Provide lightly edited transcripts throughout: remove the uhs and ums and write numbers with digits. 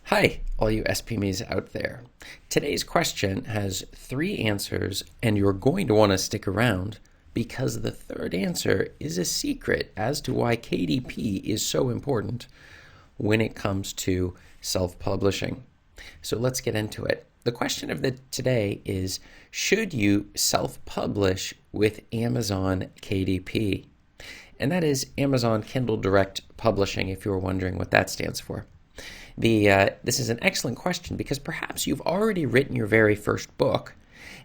Hi, all you SPMEs out there. Today's question has 3 answers, and you're going to want to stick around because the third answer is a secret as to why KDP is so important when it comes to self-publishing. So let's get into it. The question of today is, should you self-publish with Amazon KDP? And that is Amazon Kindle Direct Publishing, if you were wondering what that stands for. This is an excellent question because perhaps you've already written your very first book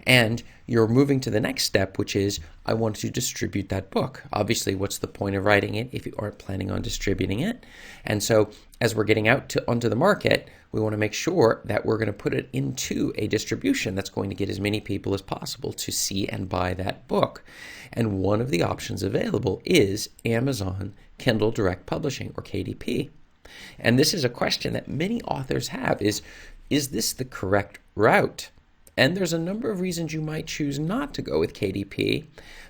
and you're moving to the next step, which is, I want to distribute that book. Obviously, what's the point of writing it if you aren't planning on distributing it? And so as we're getting onto the market, we want to make sure that we're going to put it into a distribution that's going to get as many people as possible to see and buy that book. And one of the options available is Amazon Kindle Direct Publishing, or KDP. And this is a question that many authors have, is this the correct route? And there's a number of reasons you might choose not to go with KDP,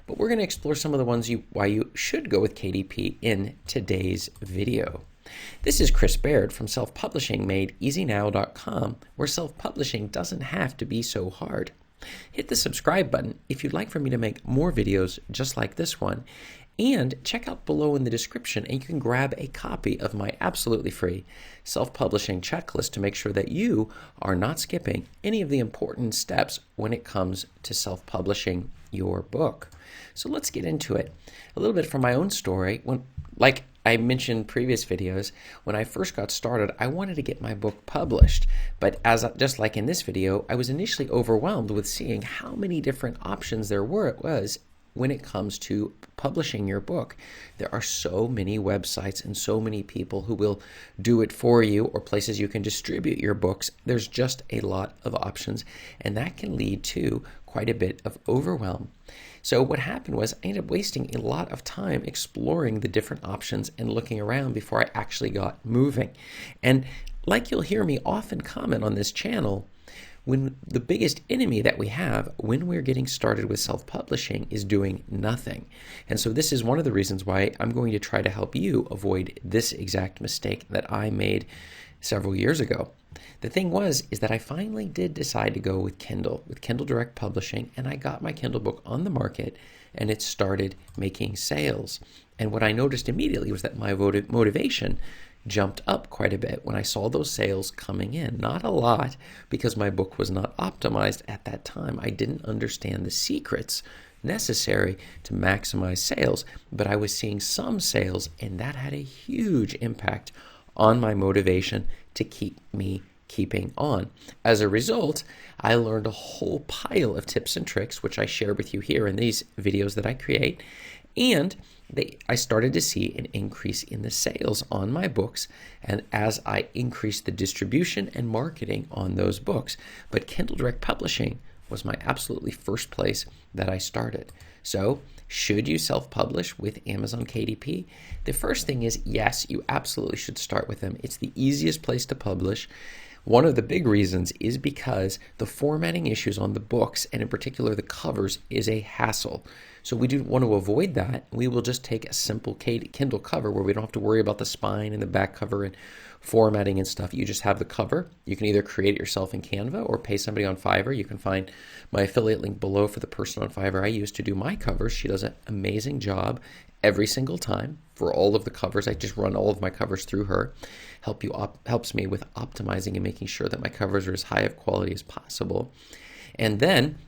but we're going to explore some of the ones why you should go with KDP in today's video. This is Chris Baird from selfpublishingmadeeasynow.com, where self-publishing doesn't have to be so hard. Hit the subscribe button if you'd like for me to make more videos just like this one. And check out below in the description and you can grab a copy of my absolutely free self-publishing checklist to make sure that you are not skipping any of the important steps when it comes to self-publishing your book. So let's get into it. A little bit from my own story. Like I mentioned in previous videos, when I first got started, I wanted to get my book published. But just like in this video, I was initially overwhelmed with seeing how many different options there was when it comes to publishing your book. There are so many websites and so many people who will do it for you, or places you can distribute your books. There's just a lot of options, and that can lead to quite a bit of overwhelm. So what happened was I ended up wasting a lot of time exploring the different options and looking around before I actually got moving. And like you'll hear me often comment on this channel, when the biggest enemy that we have when we're getting started with self-publishing is doing nothing. And so this is one of the reasons why I'm going to try to help you avoid this exact mistake that I made several years ago. The thing is that I finally did decide to go with Kindle Direct Publishing, and I got my Kindle book on the market and it started making sales. And what I noticed immediately was that my motivation jumped up quite a bit when I saw those sales coming in. Not a lot, because my book was not optimized at that time. I didn't understand the secrets necessary to maximize sales, but I was seeing some sales, and that had a huge impact on my motivation to keep me keeping on. As a result, I learned a whole pile of tips and tricks, which I share with you here in these videos that I create, and I started to see an increase in the sales on my books, and as I increased the distribution and marketing on those books. But Kindle Direct Publishing was my absolutely first place that I started. So should you self-publish with Amazon KDP? The first thing is, yes, you absolutely should start with them. It's the easiest place to publish. One of the big reasons is because the formatting issues on the books, and in particular the covers, is a hassle. So we do want to avoid that. We will just take a simple Kindle cover where we don't have to worry about the spine and the back cover and formatting and stuff. You just have the cover. You can either create it yourself in Canva or pay somebody on Fiverr. You can find my affiliate link below for the person on Fiverr I use to do my covers. She does an amazing job every single time for all of the covers. I just run all of my covers through her. Helps me with optimizing and making sure that my covers are as high of quality as possible. And then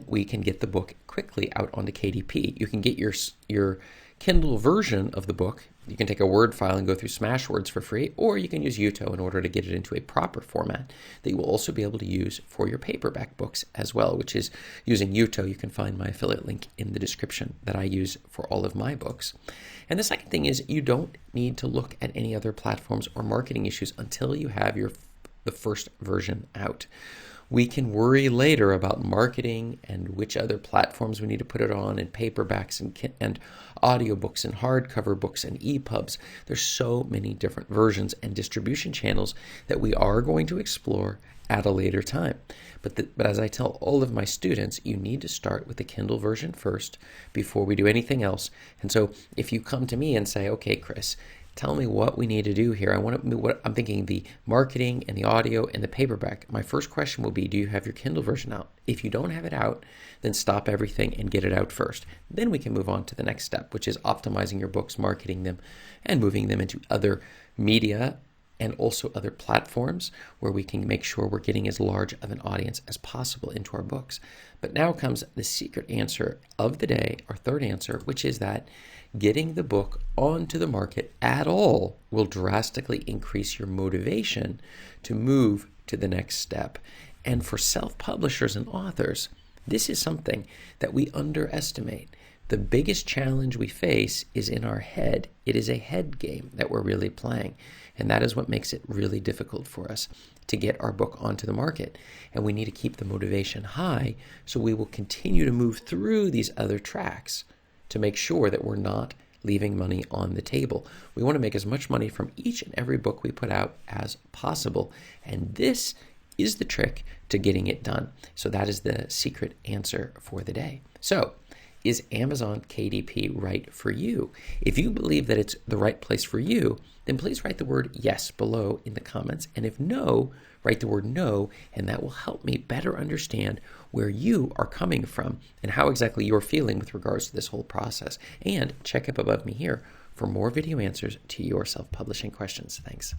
we can get the book quickly out onto KDP. You can get your Kindle version of the book. You can take a Word file and go through Smashwords for free, or you can use Jutoh in order to get it into a proper format that you will also be able to use for your paperback books as well, which is using Jutoh. You can find my affiliate link in the description that I use for all of my books. And the second thing is, you don't need to look at any other platforms or marketing issues until you have the first version out. We can worry later about marketing and which other platforms we need to put it on, and paperbacks and audiobooks and hardcover books and EPUBs. There's so many different versions and distribution channels that we are going to explore at a later time. But as I tell all of my students, you need to start with the Kindle version first before we do anything else. And so if you come to me and say, okay, Chris, Tell me what we need to do here. I'm thinking the marketing and the audio and the paperback. My first question will be, do you have your Kindle version out? If you don't have it out, then stop everything and get it out first. Then we can move on to the next step, which is optimizing your books, marketing them, and moving them into other media and also other platforms where we can make sure we're getting as large of an audience as possible into our books. But now comes the secret answer of the day, our third answer, which is that getting the book onto the market at all will drastically increase your motivation to move to the next step. And for self-publishers and authors, this is something that we underestimate. The biggest challenge we face is in our head. It is a head game that we're really playing. And that is what makes it really difficult for us to get our book onto the market. And we need to keep the motivation high so we will continue to move through these other tracks to make sure that we're not leaving money on the table. We want to make as much money from each and every book we put out as possible. And this is the trick to getting it done. So that is the secret answer for the day. So, is Amazon KDP right for you? If you believe that it's the right place for you, then please write the word yes below in the comments. And if no, write the word no, and that will help me better understand where you are coming from and how exactly you're feeling with regards to this whole process. And check up above me here for more video answers to your self-publishing questions. Thanks.